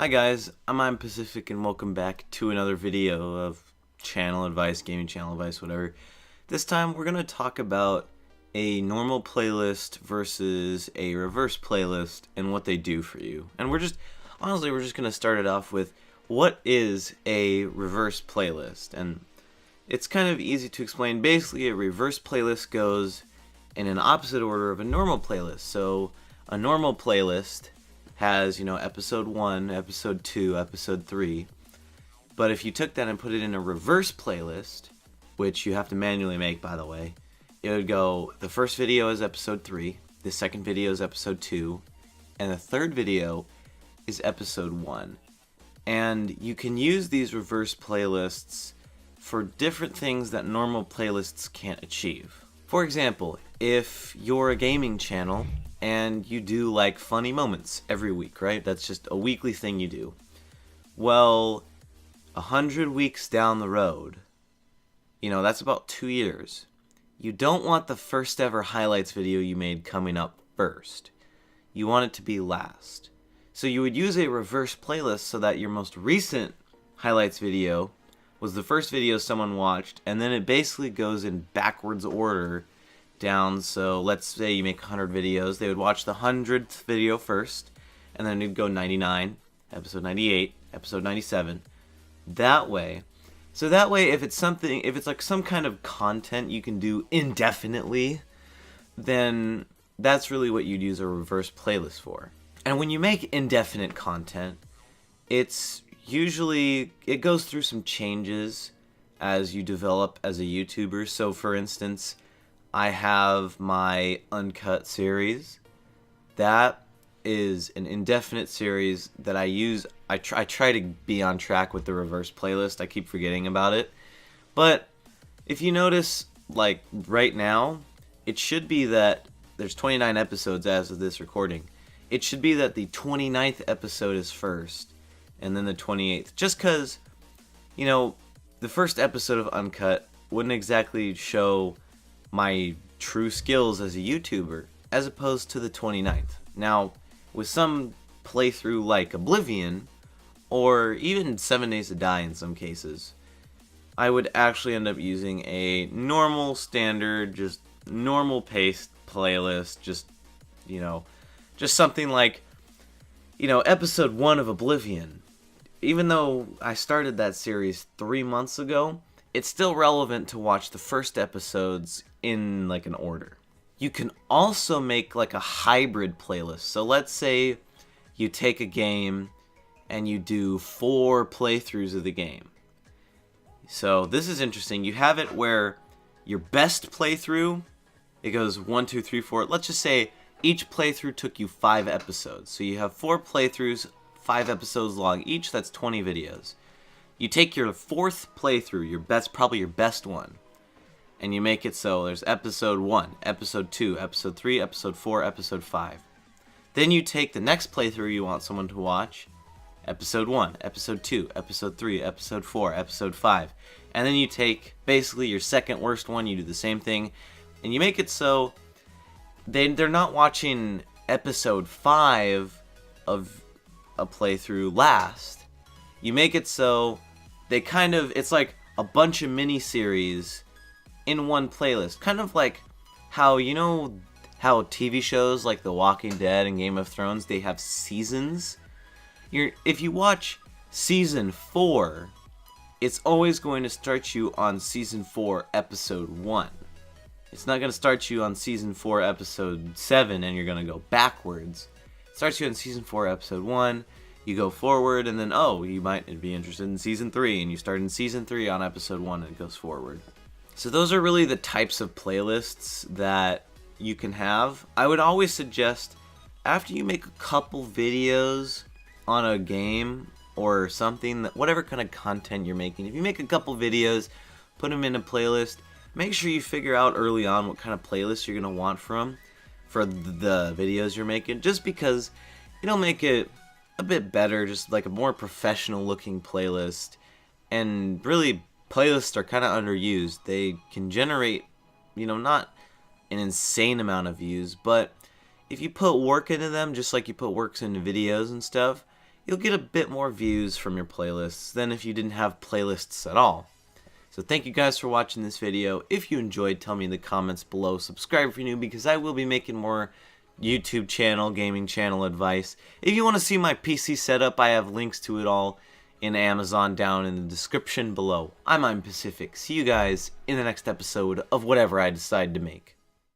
Hi guys, I'm Pacific and welcome back to another video of channel advice, gaming channel advice, whatever. This time we're going to talk about a normal playlist versus a reverse playlist and what they do for you. And honestly, we're just going to start it off with what is a reverse playlist? And it's kind of easy to explain. Basically, a reverse playlist goes in an opposite order of a normal playlist. So a normal playlist has, episode 1, episode 2, episode 3. But if you took that and put it in a reverse playlist, which you have to manually make, by the way, it would go, the first video is episode 3, the second video is episode 2, and the third video is episode 1. And you can use these reverse playlists for different things that normal playlists can't achieve. For example, if you're a gaming channel and you do like funny moments every week, right? That's just a weekly thing you do. Well, 100 weeks down the road, that's about 2 years. You don't want the first ever highlights video you made coming up first. You want it to be last. So you would use a reverse playlist so that your most recent highlights video was the first video someone watched, and then it basically goes in backwards order down. So let's say you make 100 videos, they would watch the 100th video first, and then it'd go 99, episode 98, episode 97. That way, if it's like some kind of content you can do indefinitely, then that's really what you'd use a reverse playlist for. And when you make indefinite content, it goes through some changes as you develop as a YouTuber. So for instance, I have my Uncut series. That is an indefinite series that I use. I try to be on track with the reverse playlist. I keep forgetting about it. But if you notice, like right now, it should be that there's 29 episodes as of this recording. It should be that the 29th episode is first, and then the 28th. Just because, the first episode of Uncut wouldn't exactly show my true skills as a YouTuber, as opposed to the 29th. Now, with some playthrough like Oblivion, or even 7 Days to Die in some cases, I would actually end up using a normal, standard, just normal paced playlist, just something like, episode 1 of Oblivion. Even though I started that series 3 months ago, it's still relevant to watch the first episodes in like an order. You can also make like a hybrid playlist. So let's say you take a game and you do 4 playthroughs of the game. So this is interesting. You have it where your best playthrough, it goes 1, 2, 3, 4. Let's just say each playthrough took you 5 episodes. So you have 4 playthroughs, 5 episodes long each. That's 20 videos. You take your 4th playthrough, probably your best one, and you make it so there's episode 1, episode 2, episode 3, episode 4, episode 5. Then you take the next playthrough you want someone to watch, episode 1, episode 2, episode 3, episode 4, episode 5. And then you take basically your second worst one, you do the same thing, and you make it so they're not watching episode 5 of a playthrough last. You make it so it's like a bunch of mini-series in one playlist. Kind of like how, how TV shows like The Walking Dead and Game of Thrones, they have seasons. If you watch season 4, it's always going to start you on season 4, episode 1. It's not going to start you on season 4, episode 7, and you're going to go backwards. It starts you on season 4, episode 1. You go forward, and then, you might be interested in season 3, and you start in season 3 on episode 1, and it goes forward. So those are really the types of playlists that you can have. I would always suggest, after you make a couple videos on a game or something, whatever kind of content you're making, if you make a couple videos, put them in a playlist, make sure you figure out early on what kind of playlist you're going to want for the videos you're making, just because it'll make it a bit better, just like a more professional looking playlist. And really, playlists are kind of underused. They can generate, not an insane amount of views, but if you put work into them, just like you put works into videos and stuff, you'll get a bit more views from your playlists than if you didn't have playlists at all. So thank you guys for watching this video. If you enjoyed, tell me in the comments below. Subscribe if you're new, because I will be making more YouTube channel, gaming channel advice. If you want to see my PC setup, I have links to it all in Amazon down in the description below. I'm Pacific. See you guys in the next episode of whatever I decide to make.